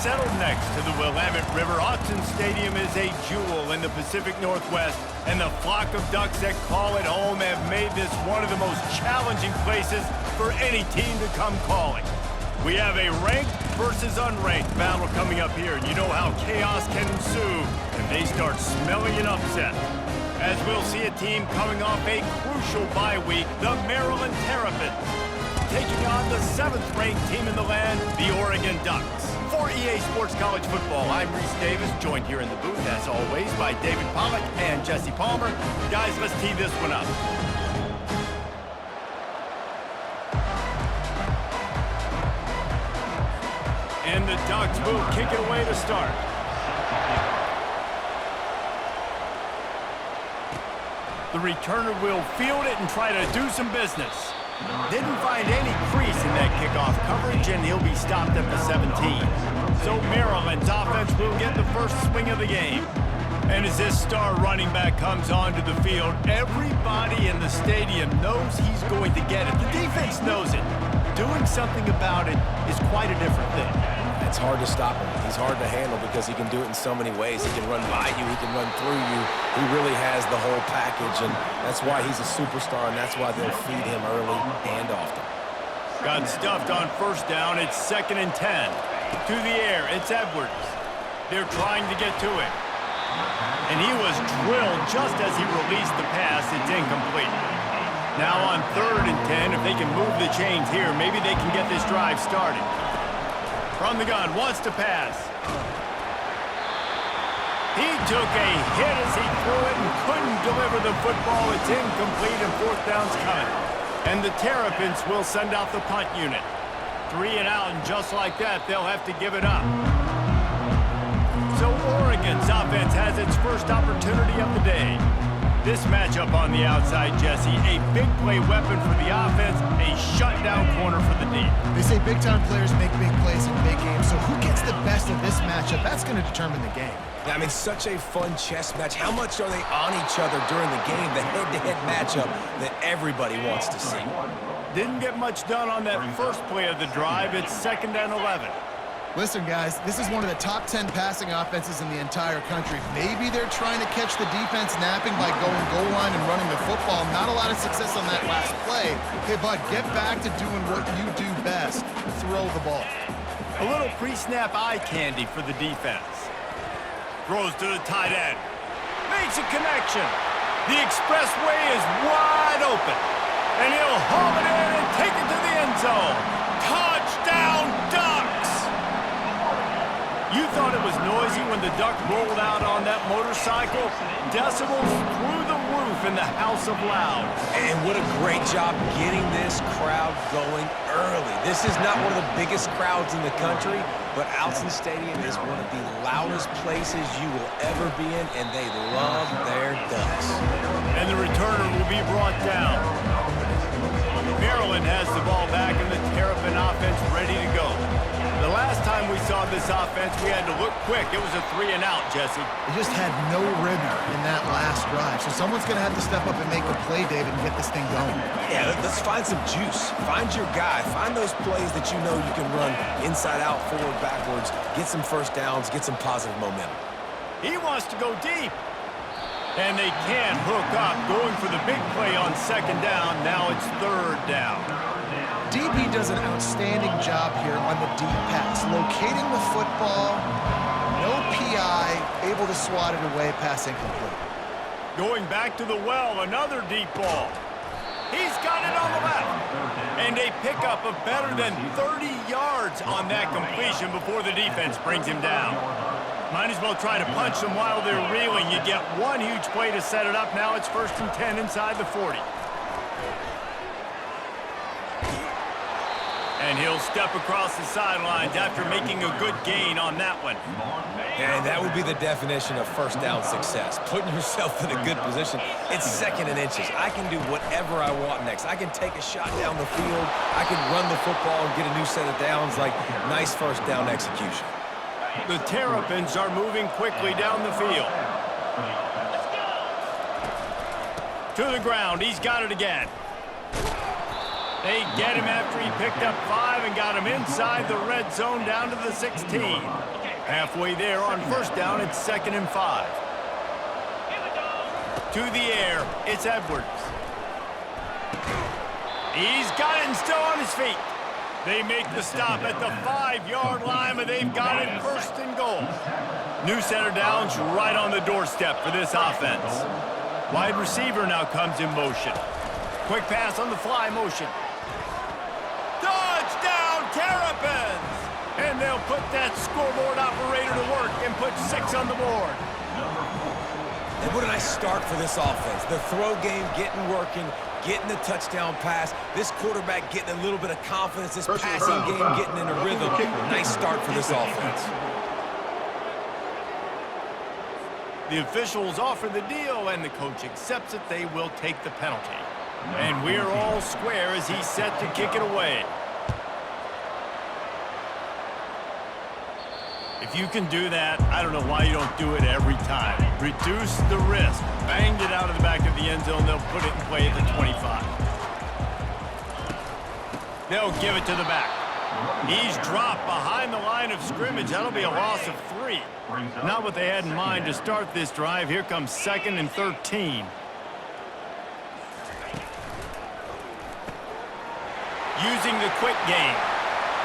Settled next to the Willamette River, Autzen Stadium is a jewel in the Pacific Northwest, and the flock of Ducks that call it home have made this one of the most challenging places for any team to come calling. We have a ranked versus unranked battle coming up here, and you know how chaos can ensue if they start smelling an upset. As we'll see a team coming off a crucial bye week, the Maryland Terrapins, taking on the 7th-ranked team in the land, the Oregon Ducks. For EA Sports College Football, I'm Reese Davis, joined here in the booth, as always, by David Pollack and Jesse Palmer. Guys, let's tee this one up. And the Ducks will kick it away to start. The returner will field it and try to do some business. Didn't find any crease in that kickoff coverage, and he'll be stopped at the 17. So Maryland's offense will get the first swing of the game. And as this star running back comes onto the field, everybody in the stadium knows he's going to get it. The defense knows it. Doing something about it is quite a different thing. It's hard to stop him. He's hard to handle because he can do it in so many ways. He can run by you. He can run through you. He really has the whole package, and that's why he's a superstar, and that's why they'll feed him early and often. Got stuffed on first down. It's 2nd and 10. To the air, it's Edwards. They're trying to get to it. And he was drilled just as he released the pass. It's incomplete. Now on 3rd and 10, if they can move the chains here, maybe they can get this drive started. From the gun, wants to pass. He took a hit as he threw it and couldn't deliver the football. It's incomplete and 4th down's coming. And the Terrapins will send out the punt unit. 3 and out, and just like that, they'll have to give it up. So Oregon's offense has its first opportunity of the day. This matchup on the outside, Jesse, a big play weapon for the offense, a shutdown corner for the D. They say big-time players make big plays in big games, so who gets the best of this matchup? That's going to determine the game. I mean, such a fun chess match. How much are they on each other during the game, the head-to-head matchup that everybody wants to see? Didn't get much done on that first play of the drive. It's 2nd and 11. Listen, guys, this is one of the top 10 passing offenses in the entire country. Maybe they're trying to catch the defense napping by going goal line and running the football. Not a lot of success on that last play. Hey, bud, get back to doing what you do best. Throw the ball. A little pre-snap eye candy for the defense. Throws to the tight end. Makes a connection. The expressway is wide open. And he'll haul it in and take it to the end zone. Touchdown, Ducks! You thought it was noisy when the Duck rolled out on that motorcycle? Decibels through the roof in the House of Loud. And what a great job getting this crowd going early. This is not one of the biggest crowds in the country, but Autzen Stadium is one of the loudest places you will ever be in, and they love their Ducks. And the returner will be brought down. Maryland has the ball back, and the Terrapin offense ready to go. The last time we saw this offense, we had to look quick. It was a 3 and out, Jesse. They just had no rhythm in that last drive. So someone's going to have to step up and make a play, David, and get this thing going. Yeah, let's find some juice. Find your guy. Find those plays that you know you can run inside out, forward, backwards, get some first downs, get some positive momentum. He wants to go deep. And they can't hook up. Going for the big play on 2nd down. Now it's 3rd down. DB does an outstanding job here on the deep pass, locating the football, no PI, able to swat it away, pass incomplete. Going back to the well, another deep ball. He's got it on the left. And a pickup of better than 30 yards on that completion before the defense brings him down. Might as well try to punch them while they're reeling. You get one huge play to set it up. Now it's 1st and 10 inside the 40. And he'll step across the sidelines after making a good gain on that one. And that would be the definition of first down success. Putting yourself in a good position. It's 2nd and inches. I can do whatever I want next. I can take a shot down the field. I can run the football and get a new set of downs. Like, nice first down execution. The Terrapins are moving quickly down the field. To the ground. He's got it again. They get him after he picked up 5 and got him inside the red zone down to the 16. Halfway there on first down, it's 2nd and 5. To the air, it's Edwards. He's got it and still on his feet. They make the stop at the 5-yard line, but they've got it 1st and goal. New center down's right on the doorstep for this offense. Wide receiver now comes in motion. Quick pass on the fly motion. Touchdown, Terrapins! And they'll put that scoreboard operator to work and put 6 on the board. And what a nice start for this offense. The throw game getting working, getting the touchdown pass. This quarterback getting a little bit of confidence. This passing game getting in a rhythm. Nice start for this offense. The officials offer the deal, and the coach accepts it. They will take the penalty. And we're all square as he's set to kick it away. If you can do that, I don't know why you don't do it every time. Reduce the risk. Banged it out of the back of the end zone. They'll put it in play at the 25. They'll give it to the back. He's dropped behind the line of scrimmage. That'll be a loss of 3. Not what they had in mind to start this drive. Here comes 2nd and 13. Using the quick game.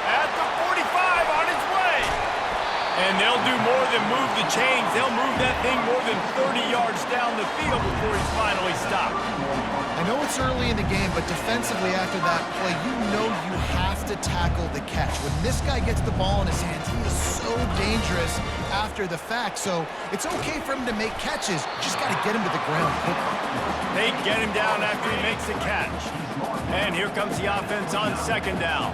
At the 45 on its way. And they'll do more than move the chains. They'll move that thing more than 30 yards down the field before he's finally stopped. I know it's early in the game, but defensively after that play, you know you have to tackle the catch. When this guy gets the ball in his hands, he is so dangerous after the fact. So it's okay for him to make catches. You just got to get him to the ground quickly. They get him down after he makes the catch. And here comes the offense on 2nd down.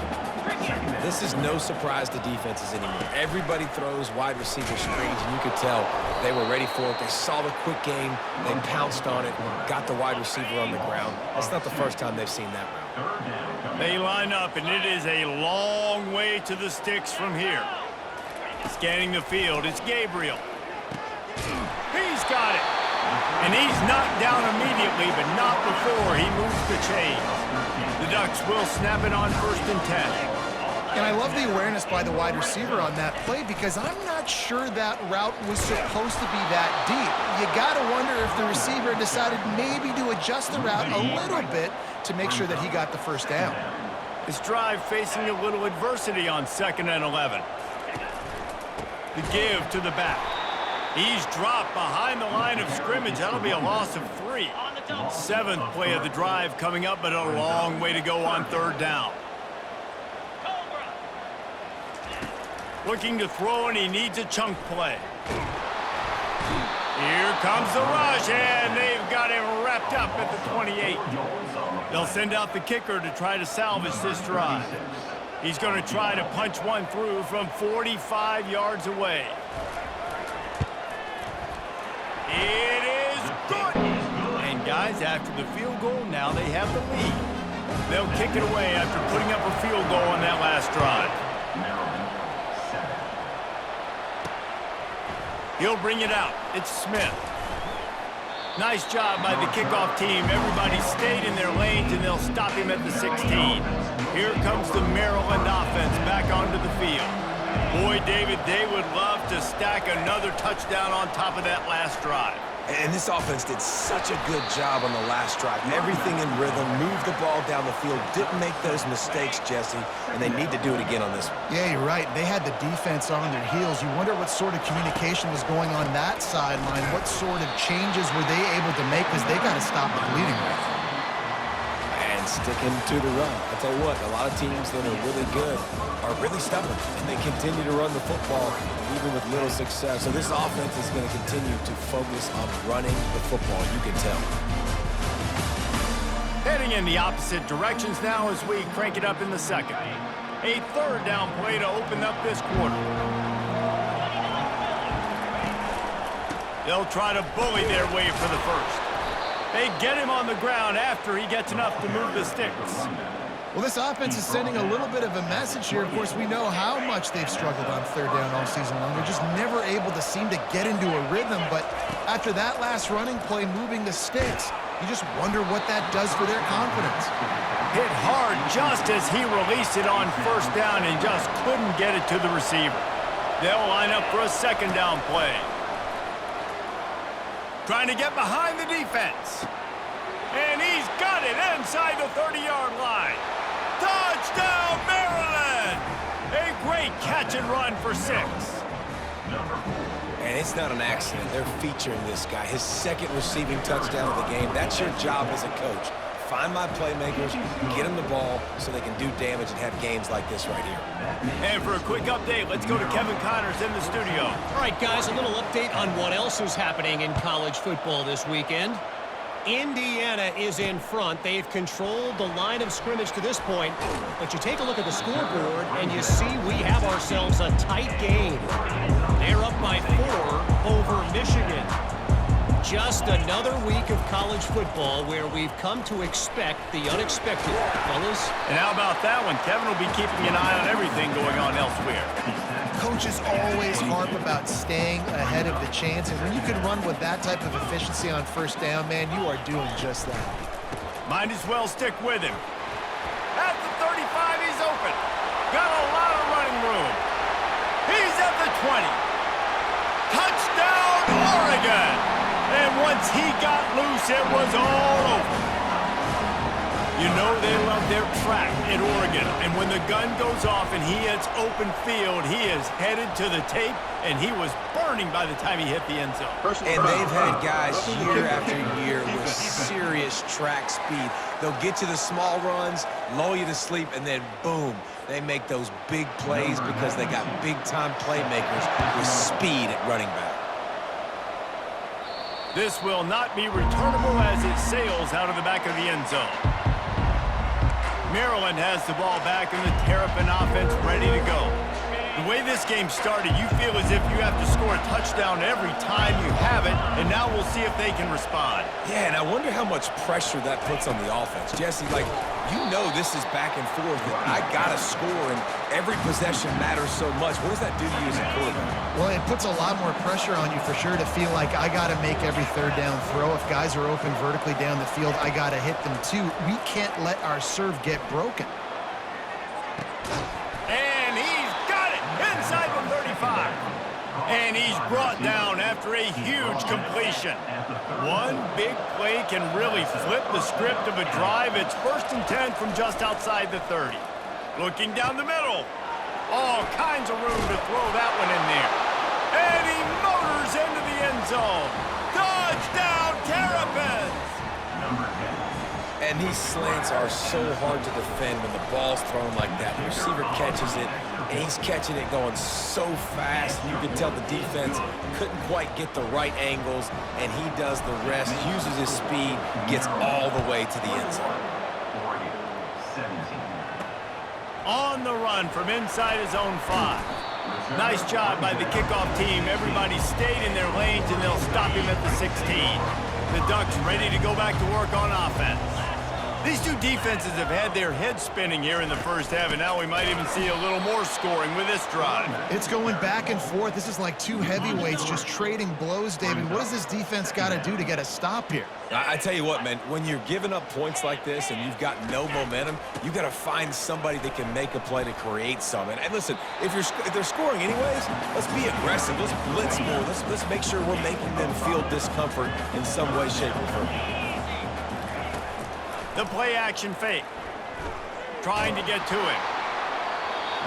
This is no surprise to defenses anymore. Everybody throws wide receiver screens, and you could tell they were ready for it. They saw the quick game. They pounced on it, got the wide receiver on the ground. That's not the first time they've seen that route. They line up, and it is a long way to the sticks from here. Scanning the field, it's Gabriel. He's got it. And he's knocked down immediately, but not before he moves the chains. The Ducks will snap it on 1st and 10. And I love the awareness by the wide receiver on that play because I'm not sure that route was supposed to be that deep. You got to wonder if the receiver decided maybe to adjust the route a little bit to make sure that he got the 1st down. This drive facing a little adversity on 2nd and 11. The give to the back. He's dropped behind the line of scrimmage. That'll be a loss of 3. 7th play of the drive coming up, but a long way to go on 3rd down. Looking to throw, and he needs a chunk play. Here comes the rush, and they've got him wrapped up at the 28. They'll send out the kicker to try to salvage this drive. He's going to try to punch one through from 45 yards away. It is good! And guys, after the field goal, now they have the lead. They'll kick it away after putting up a field goal on that last drive. He'll bring it out. It's Smith. Nice job by the kickoff team. Everybody stayed in their lanes, and they'll stop him at the 16. Here comes the Maryland offense back onto the field. Boy, David, they would love to stack another touchdown on top of that last drive. And this offense did such a good job on the last drive. Everything in rhythm, moved the ball down the field, didn't make those mistakes, Jesse, and they need to do it again on this one. Yeah, you're right. They had the defense on their heels. You wonder what sort of communication was going on that sideline. What sort of changes were they able to make because they got to stop the bleeding right now. And sticking to the run. I'll tell you what, a lot of teams that are really good are really stubborn, and they continue to run the football even with little success. So this offense is going to continue to focus on running the football, you can tell. Heading in the opposite directions now as we crank it up in the 2nd. A 3rd down play to open up this quarter. They'll try to bully their way for the 1st. They get him on the ground after he gets enough to move the sticks. Well, this offense is sending a little bit of a message here. Of course, we know how much they've struggled on 3rd down all season long. They're just never able to seem to get into a rhythm. But after that last running play, moving the sticks, You just wonder what that does for their confidence. Hit hard just as he released it on first down and just couldn't get it to the receiver. They'll line up for a second down play. Trying to get behind the defense. And he's got it inside the 30-yard line. Touchdown, Maryland! A great catch and run for 6. And it's not an accident. They're featuring this guy. His second receiving touchdown of the game. That's your job as a coach. Find my playmakers, get them the ball so they can do damage and have games like this right here. And for a quick update, let's go to Kevin Connors in the studio. All right, guys, a little update on what else is happening in college football this weekend. Indiana is in front. They've controlled the line of scrimmage to this point. But you take a look at the scoreboard, and you see we have ourselves a tight game. They're up by 4 over Michigan. Just another week of college football where we've come to expect the unexpected, fellas. And how about that one? Kevin will be keeping an eye on everything going on elsewhere. Coaches always harp about staying ahead of the chance, and when you can run with that type of efficiency on first down, man, you are doing just that. Might as well stick with him. At the 35, he's open. Got a lot of running room. He's at the 20. Touchdown, Oregon! And once he got loose, it was all over. You know they love their track at Oregon. And when the gun goes off and he hits open field, he is headed to the tape, and he was burning by the time he hit the end zone. And they've had guys year after year with serious track speed. They'll get you the small runs, lull you to sleep, and then boom, they make those big plays because they got big-time playmakers with speed at running back. This will not be returnable as it sails out of the back of the end zone. Maryland has the ball back and the Terrapin offense ready to go. The way this game started, you feel as if you have to score a touchdown every time you have it, and now we'll see if they can respond. Yeah, and I wonder how much pressure that puts on the offense. Jesse, like, you know this is back and forth, and I got to score, and every possession matters so much. What does that do to you as a quarterback? Well, it puts a lot more pressure on you for sure to feel like I got to make every third down throw. If guys are open vertically down the field, I got to hit them too. We can't let our serve get broken. And he's got it inside the 35. And he's brought down after a huge completion. One big play can really flip the script of a drive. It's 1st and 10 from just outside the 30. Looking down the middle. All kinds of room to throw that one in there. And he motors into the end zone. Touchdown, Terrapins! And these slants are so hard to defend when the ball's thrown like that. The receiver catches it, and he's catching it going so fast. You can tell the defense couldn't quite get the right angles, and he does the rest, uses his speed, gets all the way to the end zone. On the run from inside his own 5. Nice job by the kickoff team. Everybody stayed in their lanes, and they'll stop him at the 16. The Ducks ready to go back to work on offense. These two defenses have had their heads spinning here in the first half, and now we might even see a little more scoring with this drive. It's going back and forth. This is like two heavyweights just trading blows, David. What does this defense got to do to get a stop here? I tell you what, man, when you're giving up points like this and you've got no momentum, you got to find somebody that can make a play to create some. And listen, if they're scoring anyways, let's be aggressive. Let's blitz more. Let's make sure we're making them feel discomfort in some way, shape, or form. The play action fake. Trying to get to him.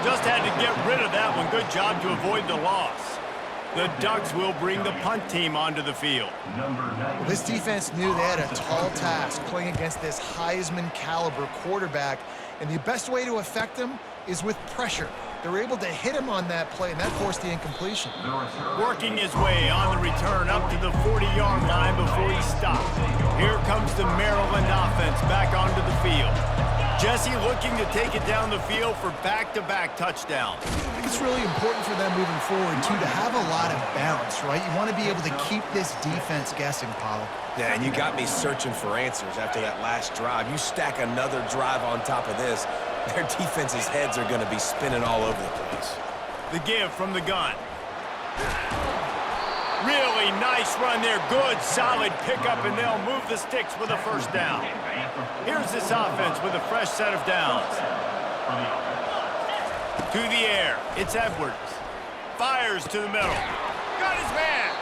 Just had to get rid of that one. Good job to avoid the loss. The Ducks will bring the punt team onto the field. Well, this defense knew they had a tall task playing against this Heisman caliber quarterback, and the best way to affect him is with pressure. They were able to hit him on that play, and that forced the incompletion. Working his way on the return up to the 40-yard line before he stopped. Here comes the Maryland offense back onto the field. Jesse looking to take it down the field for back-to-back touchdowns. I think it's really important for them moving forward, too, to have a lot of balance, right? You want to be able to keep this defense guessing, Pollock. Yeah, and you got me searching for answers after that last drive. You stack another drive on top of this, their defense's heads are going to be spinning all over the place. The give from the gun. Really nice run there. Good, solid pickup, and they'll move the sticks with a first down. Here's this offense with a fresh set of downs. To the air. It's Edwards. Fires to the middle. Got his man.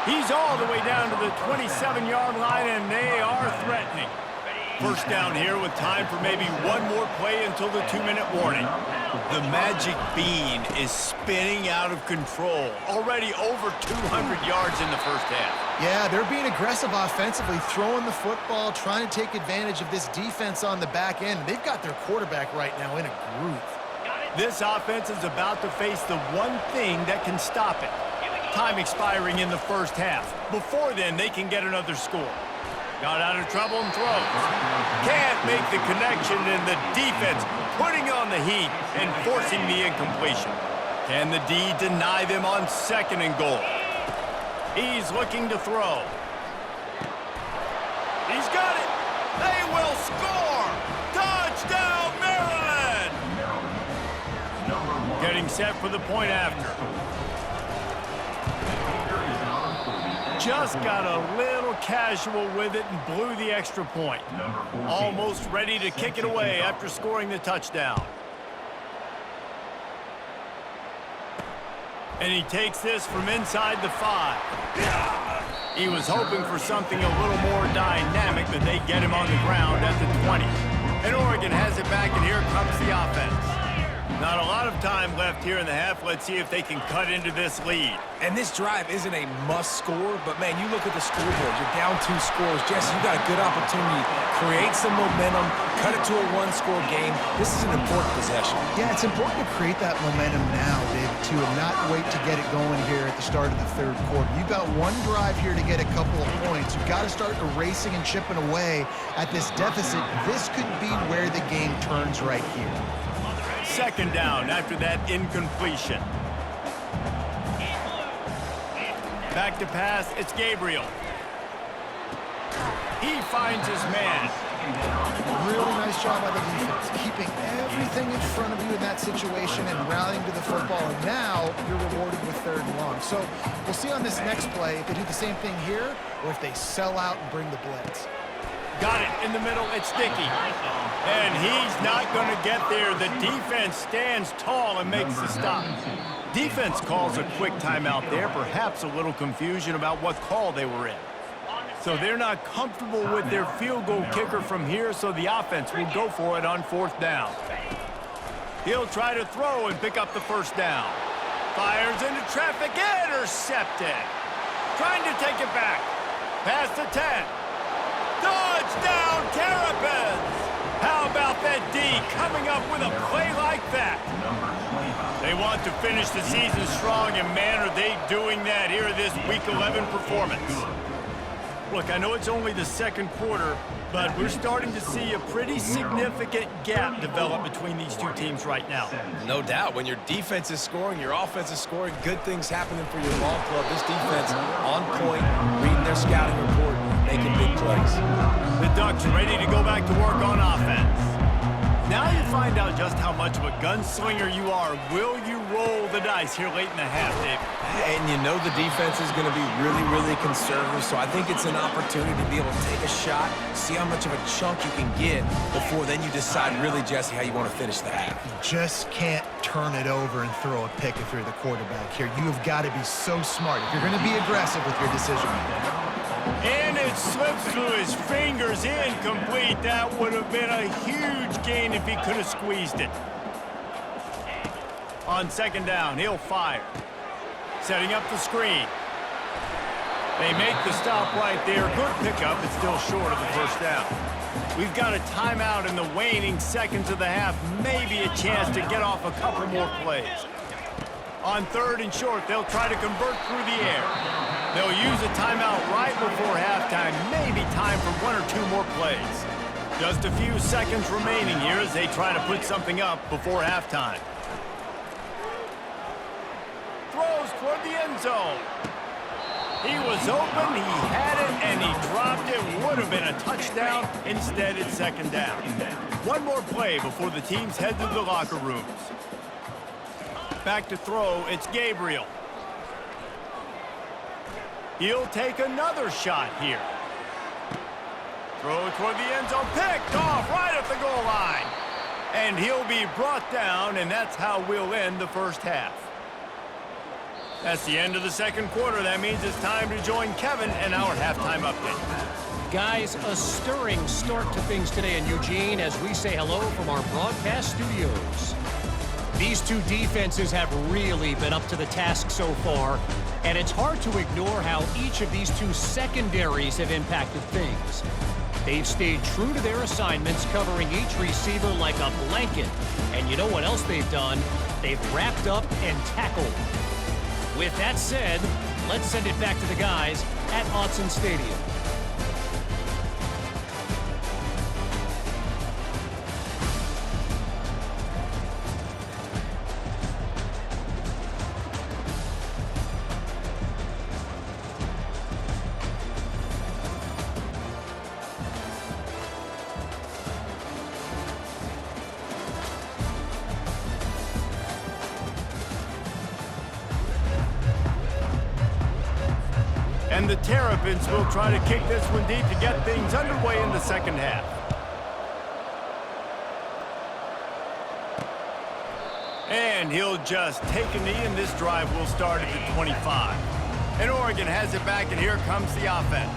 He's all the way down to the 27-yard line, and they are threatening. First down here with time for maybe one more play until the 2-minute warning. The magic bean is spinning out of control. Already over 200 yards in the first half. Yeah, they're being aggressive offensively, throwing the football, trying to take advantage of this defense on the back end. They've got their quarterback right now in a groove. This offense is about to face the one thing that can stop it. Time expiring in the first half. Before then, they can get another score. Got out of trouble and throws. Can't make the connection, and the defense putting on the heat and forcing the incompletion. Can the D deny them on 2nd and goal? He's looking to throw. He's got it. They will score. Touchdown, Maryland. Getting set for the point after. Just got a little casual with it and blew the extra point. Almost ready to kick it away after scoring the touchdown. And he takes this from inside the 5. He was hoping for something a little more dynamic, but they get him on the ground at the 20. And Oregon has it back, and here comes the offense. Not a lot of time left here in the half. Let's see if they can cut into this lead. And this drive isn't a must score, but man, you look at the scoreboard. You're down 2 scores. Jesse, you got a good opportunity. Create some momentum, cut it to a 1-score game. This is an important possession. Yeah, it's important to create that momentum now, David, too, and not wait to get it going here at the start of the 3rd quarter. You've got one drive here to get a couple of points. You've got to start erasing and chipping away at this deficit. This could be where the game turns right here. 2nd down after that incompletion. Back to pass, it's Gabriel. He finds his man. Really nice job by the defense, keeping everything in front of you in that situation and rallying to the football. And now you're rewarded with 3rd and long. So we'll see on this next play if they do the same thing here or if they sell out and bring the blitz. Got it in the middle, it's Dickey. And he's not going to get there. The defense stands tall and makes the stop. Defense calls a quick timeout there, perhaps a little confusion about what call they were in. So they're not comfortable with their field goal kicker from here, so the offense will go for it on 4th down. He'll try to throw and pick up the 1st down. Fires into traffic, intercepted. Trying to take it back. Past the 10. Touchdown, Terrapins! How about that D coming up with a play like that? They want to finish the season strong, and man, are they doing that here in this Week 11 performance. Look, I know it's only the 2nd quarter, but we're starting to see a pretty significant gap develop between these two teams right now. No doubt. When your defense is scoring, your offense is scoring, good things happening for your ball club. This defense on point, reading their scouting report, making big plays. The Ducks ready to go back to work on offense. Now you find out just how much of a gunslinger you are. Will you roll the dice here late in the half, David? And you know the defense is going to be really, really conservative, so I think it's an opportunity to be able to take a shot, see how much of a chunk you can get before then you decide really, Jesse, how you want to finish the half. You just can't turn it over and throw a pick if you're the quarterback here. You have got to be so smart if you're going to be aggressive with your decision making. And it slips through his fingers, incomplete. That would have been a huge gain if he could have squeezed it. On 2nd down, he'll fire. Setting up the screen. They make the stop right there. Good pickup, but still short of the 1st down. We've got a timeout in the waning seconds of the half. Maybe a chance to get off a couple more plays. On 3rd and short, they'll try to convert through the air. They'll use a timeout right before halftime. Maybe time for 1 or 2 more plays. Just a few seconds remaining here as they try to put something up before halftime. Throws toward the end zone. He was open, he had it, and he dropped it. Would have been a touchdown. Instead, it's 2nd down. One more play before the teams head to the locker rooms. Back to throw, it's Gabriel. He'll take another shot here. Throw toward the end zone, picked off right at the goal line. And he'll be brought down, and that's how we'll end the first half. That's the end of the second quarter. That means it's time to join Kevin and our halftime update. Guys, a stirring start to things today in Eugene as we say hello from our broadcast studios. These two defenses have really been up to the task so far, and it's hard to ignore how each of these two secondaries have impacted things. They've stayed true to their assignments, covering each receiver like a blanket. And you know what else they've done? They've wrapped up and tackled. With that said, let's send it back to the guys at Autzen Stadium. And the Terrapins will try to kick this one deep to get things underway in the second half. And he'll just take a knee, and this drive will start at the 25. And Oregon has it back, and here comes the offense.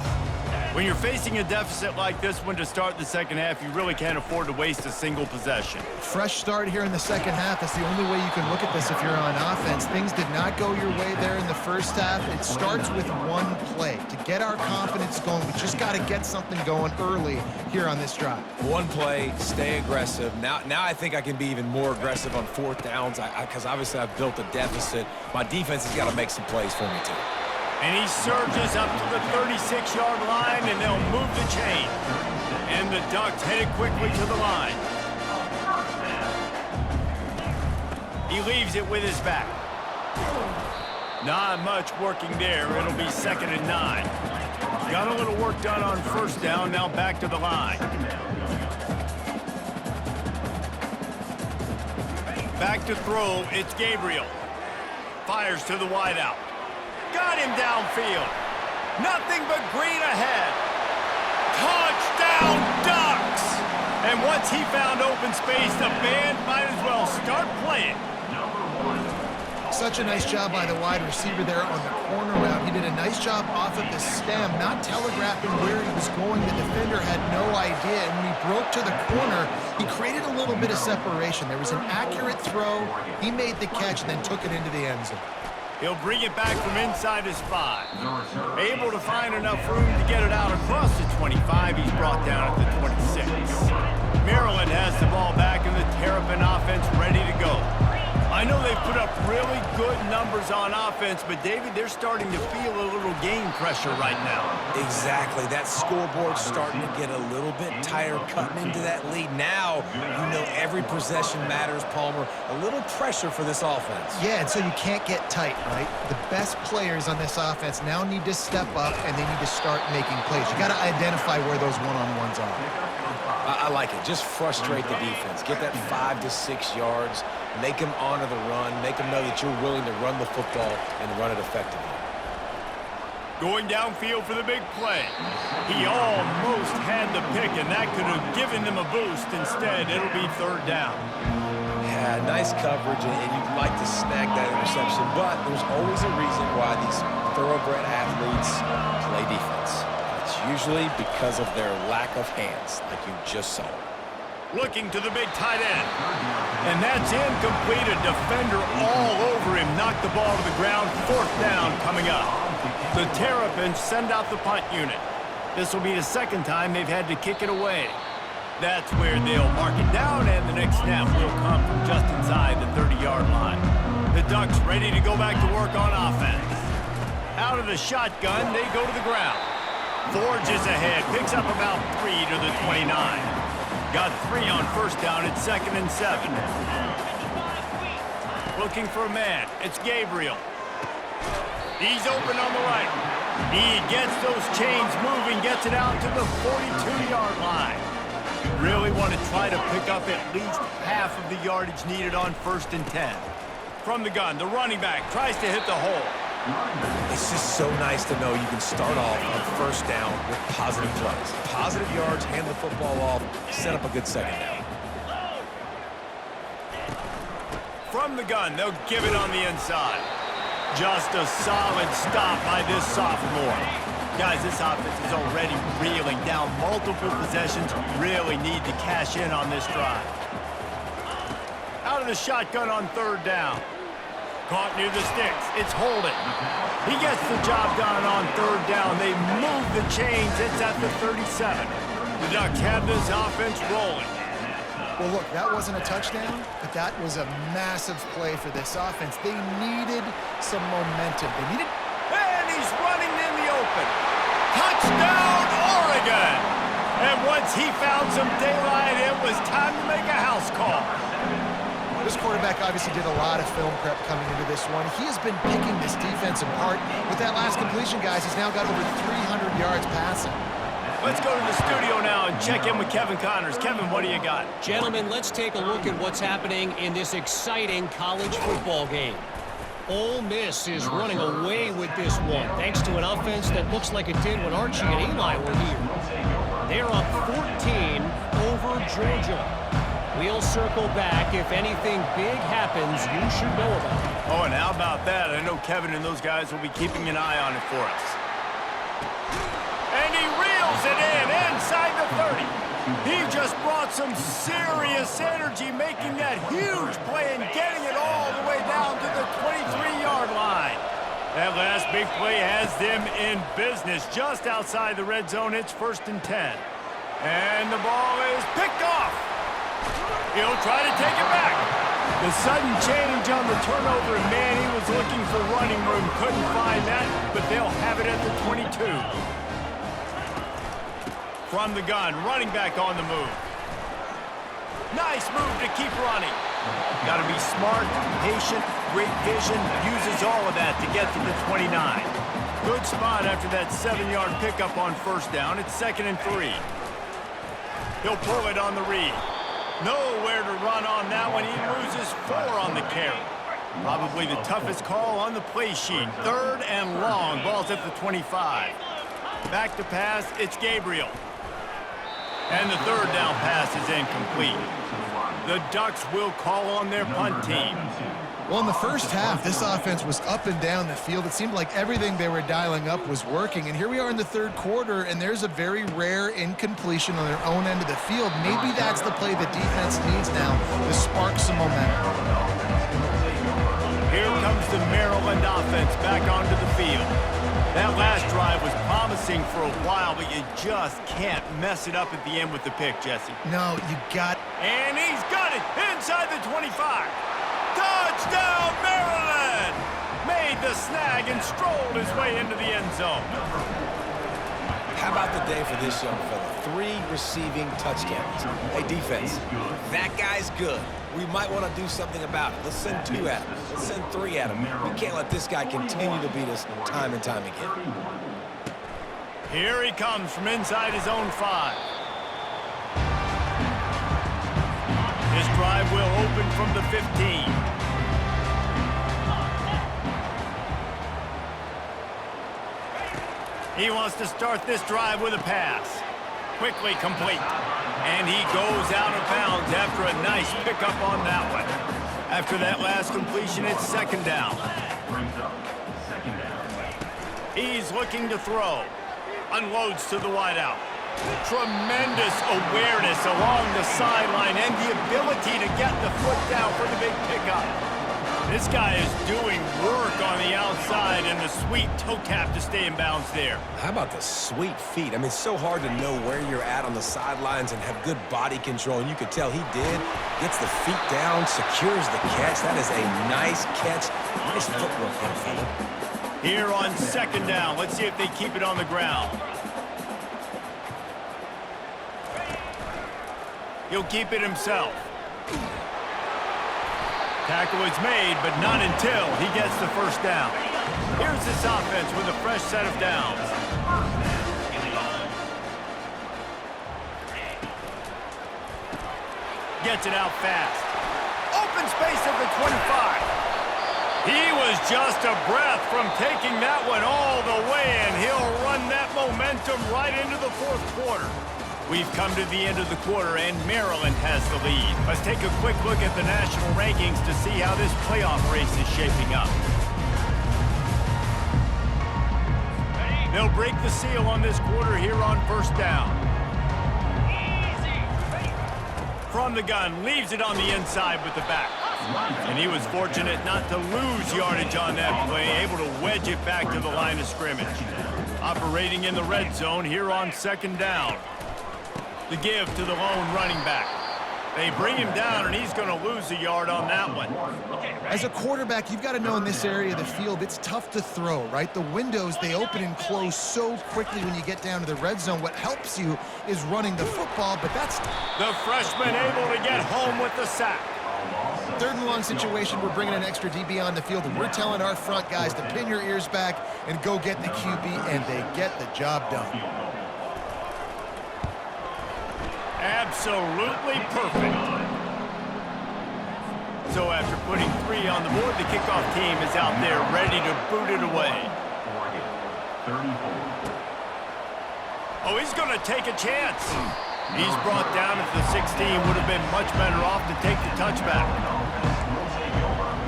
When you're facing a deficit like this one to start the second half, you really can't afford to waste a single possession. Fresh start here in the second half. That's the only way you can look at this if you're on offense. Things did not go your way there in the first half. It starts with one play. To get our confidence going, we just got to get something going early here on this drive. One play, stay aggressive. Now I think I can be even more aggressive on fourth downs because obviously I've built a deficit. My defense has got to make some plays for me too. And he surges up to the 36-yard line, and they'll move the chain. And the Ducks headed quickly to the line. He leaves it with his back. Not much working there. It'll be 2nd and 9. Got a little work done on first down, now back to the line. Back to throw, it's Gabriel. Fires to the wideout. Got him downfield. Nothing but green ahead. Touchdown, Ducks! And once he found open space, the band might as well start playing. Such a nice job by the wide receiver there on the corner route. He did a nice job off of the stem, not telegraphing where he was going. The defender had no idea, and when he broke to the corner, he created a little bit of separation. There was an accurate throw. He made the catch and then took it into the end zone. He'll bring it back from inside his 5. Able to find enough room to get it out across the 25. He's brought down at the 26. Maryland has the ball back, and the Terrapin offense ready to go. I know they've put up really good numbers on offense, but, David, they're starting to feel a little game pressure right now. Exactly. That scoreboard's starting to get a little bit tighter, cutting into that lead. Now, you know every possession matters, Palmer. A little pressure for this offense. Yeah, and so you can't get tight, right? The best players on this offense now need to step up, and they need to start making plays. You got to identify where those one-on-ones are. I like it. Just frustrate the defense. Get that 5 to 6 yards. Make them honor the run. Make them know that you're willing to run the football and run it effectively. Going downfield for the big play. He almost had the pick, and that could have given them a boost. Instead, it'll be 3rd down. Yeah, nice coverage, and you'd like to snag that interception, but there's always a reason why these thoroughbred athletes play defense. It's usually because of their lack of hands, like you just saw. Looking to the big tight end. And that's incomplete. A defender all over him. Knocked the ball to the ground. 4th down coming up. The Terrapins send out the punt unit. This will be the 2nd time they've had to kick it away. That's where they'll mark it down, and the next snap will come from just inside the 30-yard line. The Ducks ready to go back to work on offense. Out of the shotgun, they go to the ground. Forges ahead, picks up about 3 to the 29. Got 3 on first down, it's 2nd and 7. Looking for a man, it's Gabriel. He's open on the right. He gets those chains moving, gets it out to the 42-yard line. Really want to try to pick up at least half of the yardage needed on 1st and 10. From the gun, the running back tries to hit the hole. It's just so nice to know you can start off on first down with positive plays. Positive yards, hand the football off, set up a good second down. From the gun, they'll give it on the inside. Just a solid stop by this sophomore. Guys, this offense is already reeling down multiple possessions. Really need to cash in on this drive. Out of the shotgun on third down. Caught near the sticks. It's Holden. He gets the job done on third down. They move the chains. It's at the 37. The Ducks have this offense rolling. Well, look, that wasn't a touchdown, but that was a massive play for this offense. They needed some momentum. They needed... And he's running in the open. Touchdown, Oregon! And once he found some daylight, it was time to make a house call. This quarterback obviously did a lot of film prep coming into this one. He has been picking this defense apart. With that last completion, guys, he's now got over 300 yards passing. Let's go to the studio now and check in with Kevin Connors. Kevin, what do you got? Gentlemen, let's take a look at what's happening in this exciting college football game. Ole Miss is running away with this one, thanks to an offense that looks like it did when Archie and Eli were here. They're up 14 over Georgia. We'll circle back. If anything big happens, you should know about it. Oh, and how about that? I know Kevin and those guys will be keeping an eye on it for us. And he reels it in inside the 30. He just brought some serious energy, making that huge play and getting it all the way down to the 23-yard line. That last big play has them in business just outside the red zone. It's 1st and 10. And the ball is picked off. He'll try to take it back. The sudden change on the turnover, man, he was looking for running room. Couldn't find that, but they'll have it at the 22. From the gun, running back on the move. Nice move to keep running. Got to be smart, patient, great vision. Uses all of that to get to the 29. Good spot after that 7-yard pickup on first down. It's 2nd and 3. He'll pull it on the read. Nowhere to run on that one. He loses 4 on the carry. Probably the toughest call on the play sheet. 3rd and long. Ball's at the 25. Back to pass. It's Gabriel. And the 3rd down pass is incomplete. The Ducks will call on their punt team. Well, in the first half, this offense was up and down the field. It seemed like everything they were dialing up was working. And here we are in the 3rd quarter, and there's a very rare incompletion on their own end of the field. Maybe that's the play the defense needs now to spark some momentum. Here comes the Maryland offense back onto the field. That last drive was promising for a while, but you just can't mess it up at the end with the pick, Jesse. No, you got... And he's got it inside the 25. Touchdown, Maryland! Made the snag and strolled his way into the end zone. How about the day for this young fella? 3 receiving touchdowns. Hey, defense, that guy's good. We might want to do something about it. Let's send 2 at him. Let's send 3 at him. We can't let this guy continue to beat us time and time again. Here he comes from inside his own 5. His drive will open from the 15. He wants to start this drive with a pass. Quickly complete. And he goes out of bounds after a nice pickup on that one. After that last completion, it's 2nd down. He's looking to throw. Unloads to the wideout. Tremendous awareness along the sideline and the ability to get the foot down for the big pickup. This guy is doing work on the outside and the sweet toe tap to stay in bounds there. How about the sweet feet? I mean, it's so hard to know where you're at on the sidelines and have good body control, and you could tell he did. Gets the feet down, secures the catch. That is a nice catch. Nice footwork there, fella. Here on 2nd down, let's see if they keep it on the ground. He'll keep it himself. Tackle is made, but not until he gets the 1st down. Here's this offense with a fresh set of downs. Gets it out fast. Open space at the 25. He was just a breath from taking that one all the way, and he'll run that momentum right into the fourth quarter. We've come to the end of the quarter, and Maryland has the lead. Let's take a quick look at the national rankings to see how this playoff race is shaping up. They'll break the seal on this quarter here on first down. From the gun, leaves it on the inside with the back. And he was fortunate not to lose yardage on that play, able to wedge it back to the line of scrimmage. Operating in the red zone here on second down. The give to the lone running back. They bring him down, and he's going to lose a yard on that one. As a quarterback, you've got to know in this area of the field, it's tough to throw, right? The windows, they open and close so quickly when you get down to the red zone. What helps you is running the football, but that's... The freshman able to get home with the sack. Third and long situation, we're bringing an extra DB on the field, and we're telling our front guys to pin your ears back and go get the QB, and they get the job done. Absolutely perfect. So after putting 3 on the board, the kickoff team is out there ready to boot it away. Oh, he's going to take a chance. He's brought down at the 16. Would have been much better off to take the touchback.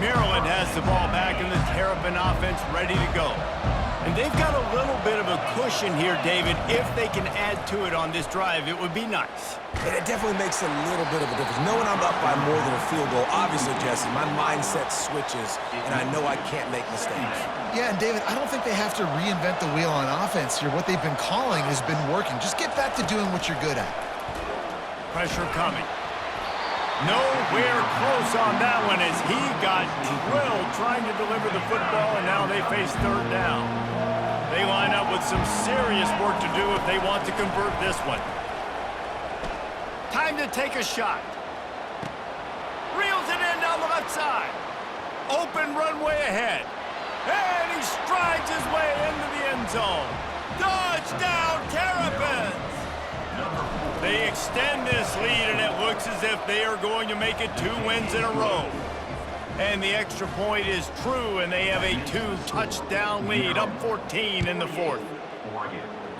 Maryland has the ball back and the Terrapin offense ready to go. And they've got a little bit of a cushion here, David. If they can add to it on this drive, it would be nice. And it definitely makes a little bit of a difference. Knowing I'm up by more than a field goal, obviously, Jesse, my mindset switches, and I know I can't make mistakes. Yeah, and David, I don't think they have to reinvent the wheel on offense here. What they've been calling has been working. Just get back to doing what you're good at. Pressure coming. Nowhere close on that one as he got drilled trying to deliver the football, and now they face third down. They line up with some serious work to do if they want to convert this one. Time to take a shot. Reels it in down the left side. Open runway ahead. And he strides his way into the end zone. Touchdown, Terrapins! They extend this lead, and it looks as if they are going to make it 2 wins in a row. And the extra point is true, and they have a 2-touchdown lead, up 14 in the fourth.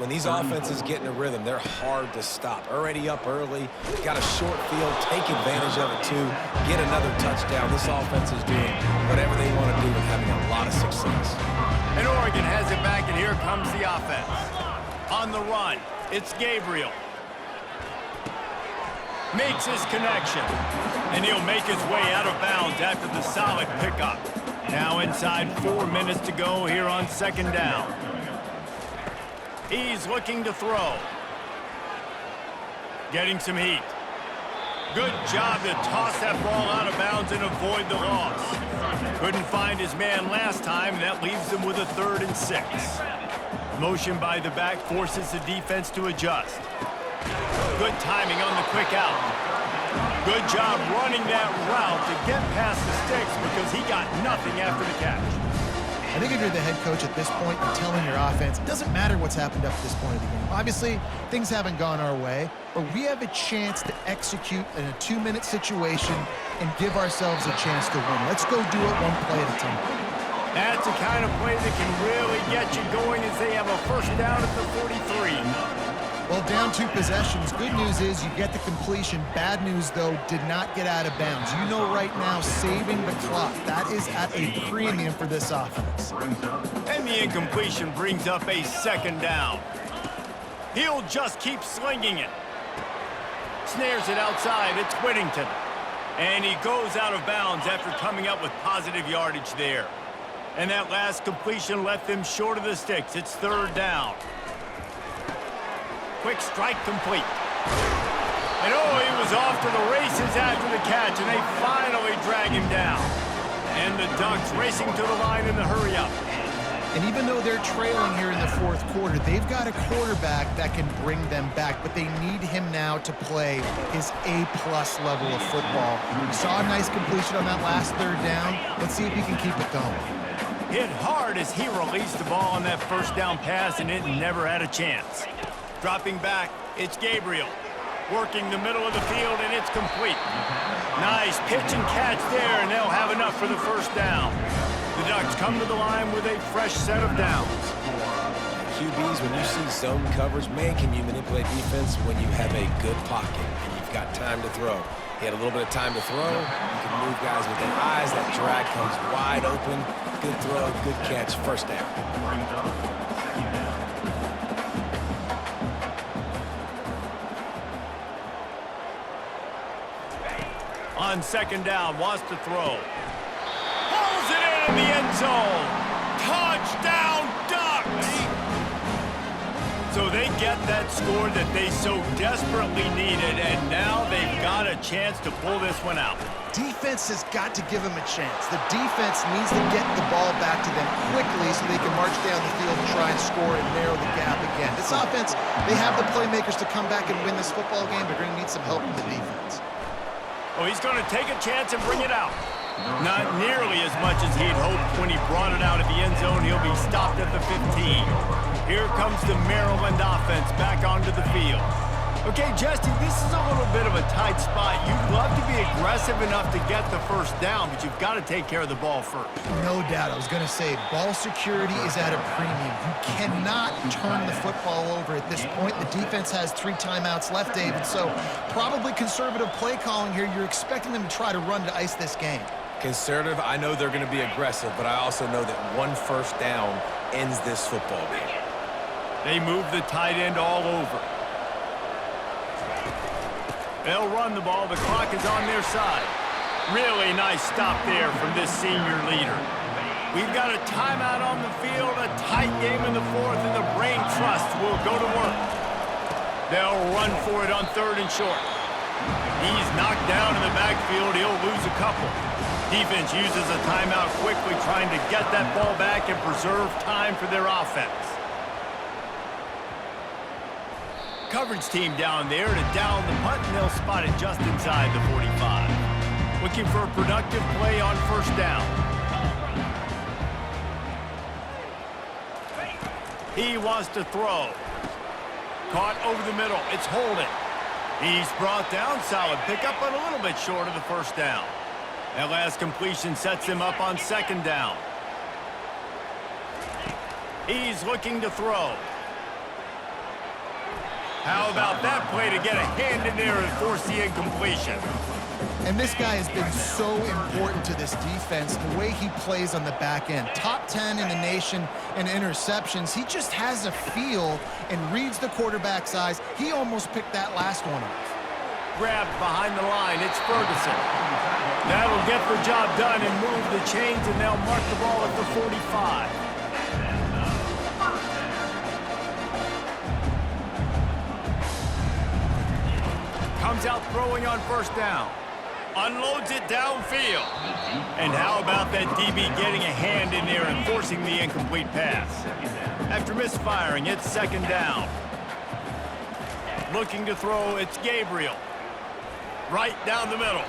When these offenses get in a rhythm, they're hard to stop. Already up early, got a short field, take advantage of it too, get another touchdown. This offense is doing whatever they want to do with having a lot of success. And Oregon has it back, and here comes the offense. On the run, it's Gabriel. Makes his connection, and he'll make his way out of bounds after the solid pickup. Now inside 4 minutes to go here on second down. He's looking to throw. Getting some heat. Good job to toss that ball out of bounds and avoid the loss. Couldn't find his man last time, and that leaves him with a 3rd and 6. Motion by the back forces the defense to adjust. Good timing on the quick out. Good job running that route to get past the sticks because he got nothing after the catch. I think if you're the head coach at this point, you're telling your offense, it doesn't matter what's happened up to this point of the game. Obviously, things haven't gone our way, but we have a chance to execute in a 2-minute situation and give ourselves a chance to win. Let's go do it one play at a time. That's the kind of play that can really get you going as they have a first down at the 43. Well, down 2 possessions. Good news is you get the completion. Bad news, though, did not get out of bounds. You know right now, saving the clock, that is at a premium for this offense. And the incompletion brings up a second down. He'll just keep slinging it. Snares it outside. It's Whittington. And he goes out of bounds after coming up with positive yardage there. And that last completion left them short of the sticks. It's third down. Quick strike complete. And oh, he was off to the races after the catch, and they finally drag him down. And the Ducks racing to the line in the hurry-up. And even though they're trailing here in the fourth quarter, they've got a quarterback that can bring them back, but they need him now to play his A-plus level of football. We saw a nice completion on that last third down. Let's see if he can keep it going. Hit hard as he released the ball on that first down pass, and it never had a chance. Dropping back, it's Gabriel. Working the middle of the field, and it's complete. Nice pitch and catch there, and they'll have enough for the first down. Ducks come to the line with a fresh set of downs. QBs, when you see zone coverage, man, can you manipulate defense when you have a good pocket and you've got time to throw. He had a little bit of time to throw. You can move guys with their eyes. That drag comes wide open. Good throw, good catch, first down. On second down, wants to throw. Pulls it in the end zone. Touchdown, Ducks! So they get that score that they so desperately needed, and now they've got a chance to pull this one out. Defense has got to give them a chance. The defense needs to get the ball back to them quickly so they can march down the field and try and score and narrow the gap again. This offense, they have the playmakers to come back and win this football game. They're going to need some help from the defense. Oh, he's going to take a chance and bring it out. Not nearly as much as he'd hoped when he brought it out of the end zone. He'll be stopped at the 15. Here comes the Maryland offense back onto the field. Okay, Justin, this is a little bit of a tight spot. You'd love to be aggressive enough to get the first down, but you've got to take care of the ball first. No doubt. I was going to say, ball security is at a premium. You cannot turn the football over at this point. The defense has 3 timeouts left, David, so probably conservative play calling here. You're expecting them to try to run to ice this game. Conservative, I know they're going to be aggressive, but I also know that one first down ends this football game. They move the tight end all over. They'll run the ball. The clock is on their side. Really nice stop there from this senior leader. We've got a timeout on the field, a tight game in the fourth, and the Brain Trust will go to work. They'll run for it on 3rd and short. He's knocked down in the backfield. He'll lose a couple. Defense uses a timeout quickly, trying to get that ball back and preserve time for their offense. Coverage team down there to down the punt, and they'll spot it just inside the 45. Looking for a productive play on first down. He wants to throw. Caught over the middle. It's Holden. He's brought down. Solid pickup, but a little bit short of the first down. That last completion sets him up on second down. He's looking to throw. How about that play to get a hand in there and force the incompletion? And this guy has been so important to this defense, the way he plays on the back end. Top 10 in the nation in interceptions. He just has a feel and reads the quarterback's eyes. He almost picked that last one off. Grabbed behind the line. It's Ferguson. That'll get the job done and move the chains, and they'll mark the ball at the 45. Comes out throwing on first down. Unloads it downfield. And how about that DB getting a hand in there and forcing the incomplete pass? After misfiring, it's second down. Looking to throw, it's Gabriel. Right down the middle.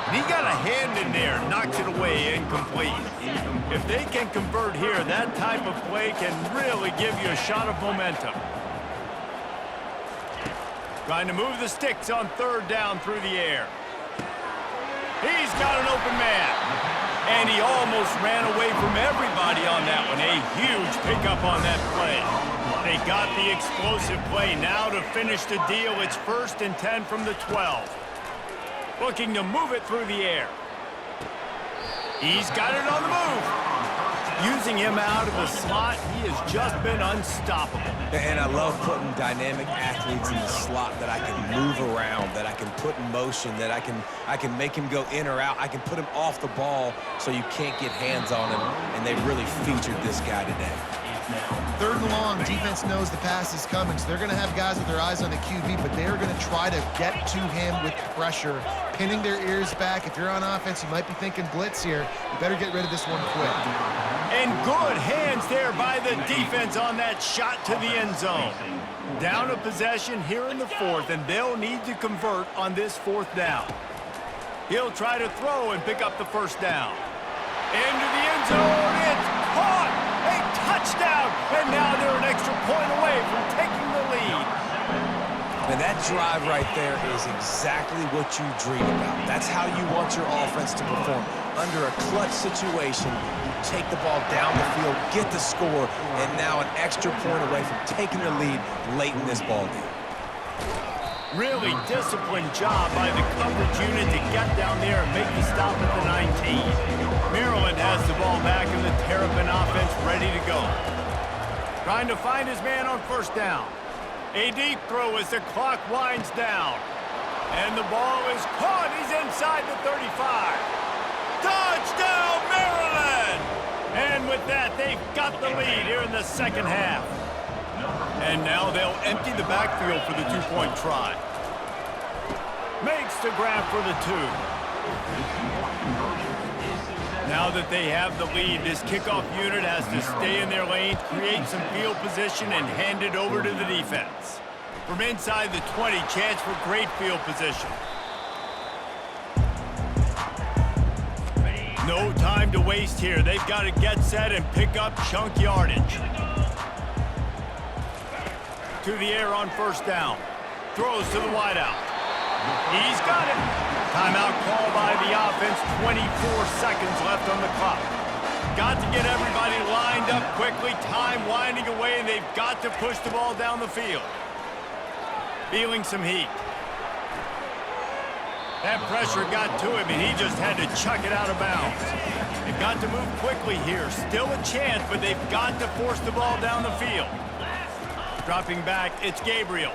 And he got a hand in there, knocks it away, incomplete. If they can convert here, that type of play can really give you a shot of momentum. Trying to move the sticks on third down through the air. He's got an open man. And he almost ran away from everybody on that one. A huge pickup on that play. They got the explosive play. Now to finish the deal, it's 1st and 10 from the 12. Looking to move it through the air. He's got it on the move. Using him out of the slot, he has just been unstoppable. And I love putting dynamic athletes in the slot that I can move around, that I can put in motion, that I can make him go in or out. I can put him off the ball so you can't get hands on him, and they really featured this guy today. 3rd and long, defense knows the pass is coming, so they're going to have guys with their eyes on the QB, but they're going to try to get to him with pressure, pinning their ears back. If you're on offense, you might be thinking blitz here. You better get rid of this one quick. And good hands there by the defense on that shot to the end zone. Down a possession here in the 4th, and they'll need to convert on this 4th down. He'll try to throw and pick up the first down. Into the end zone, it's caught! A touchdown! And now they're an extra point away from taking the lead. And that drive right there is exactly what you dream about. That's how you want your offense to perform. Under a clutch situation, you take the ball down the field, get the score, and now an extra point away from taking the lead late in this ball game. Really disciplined job by the coverage unit to get down there and make the stop at the 19. Maryland has the ball back and the Terrapin offense ready to go. Trying to find his man on first down. A deep throw as the clock winds down. And the ball is caught. He's inside the 35. Touchdown, Maryland! And with that, they've got the lead here in the second half. And now they'll empty the backfield for the two-point try. Makes the grab for the two. Now that they have the lead, this kickoff unit has to stay in their lane, create some field position, and hand it over to the defense. From inside the 20, chance for great field position. No time to waste here. They've got to get set and pick up chunk yardage. To the air on first down. Throws to the wideout. He's got it. Timeout call by the offense. 24 seconds left on the clock. Got to get everybody lined up quickly. Time winding away, and they've got to push the ball down the field. Feeling some heat. That pressure got to him, and he just had to chuck it out of bounds. They've got to move quickly here. Still a chance, but they've got to force the ball down the field. Dropping back, it's Gabriel.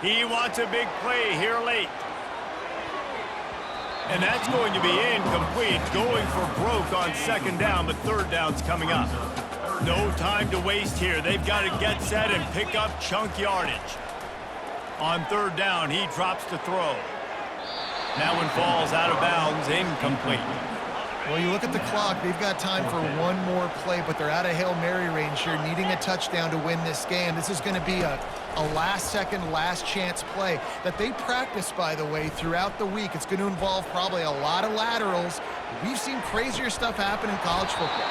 He wants a big play here late. And that's going to be incomplete. Going for broke on second down, but third down's coming up. No time to waste here. They've got to get set and pick up chunk yardage. On third down, he drops to throw. That one falls out of bounds, incomplete. Well, you look at the clock, they've got time for one more play, but they're out of Hail Mary range here, needing a touchdown to win this game. This is going to be a last-second, last-chance play that they practice, by the way, throughout the week. It's going to involve probably a lot of laterals. We've seen crazier stuff happen in college football.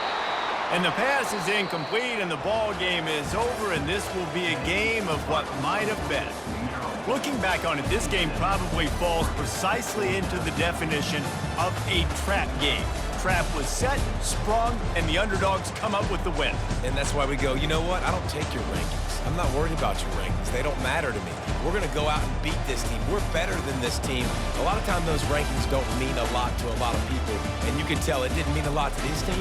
And the pass is incomplete, and the ball game is over, and this will be a game of what might have been. Looking back on it, this game probably falls precisely into the definition of a trap game. Trap was set, sprung, and the underdogs come up with the win. And that's why we go, you know what? I don't take your rankings. I'm not worried about your rankings. They don't matter to me. We're going to go out and beat this team. We're better than this team. A lot of times those rankings don't mean a lot to a lot of people, and you can tell it didn't mean a lot to these teams.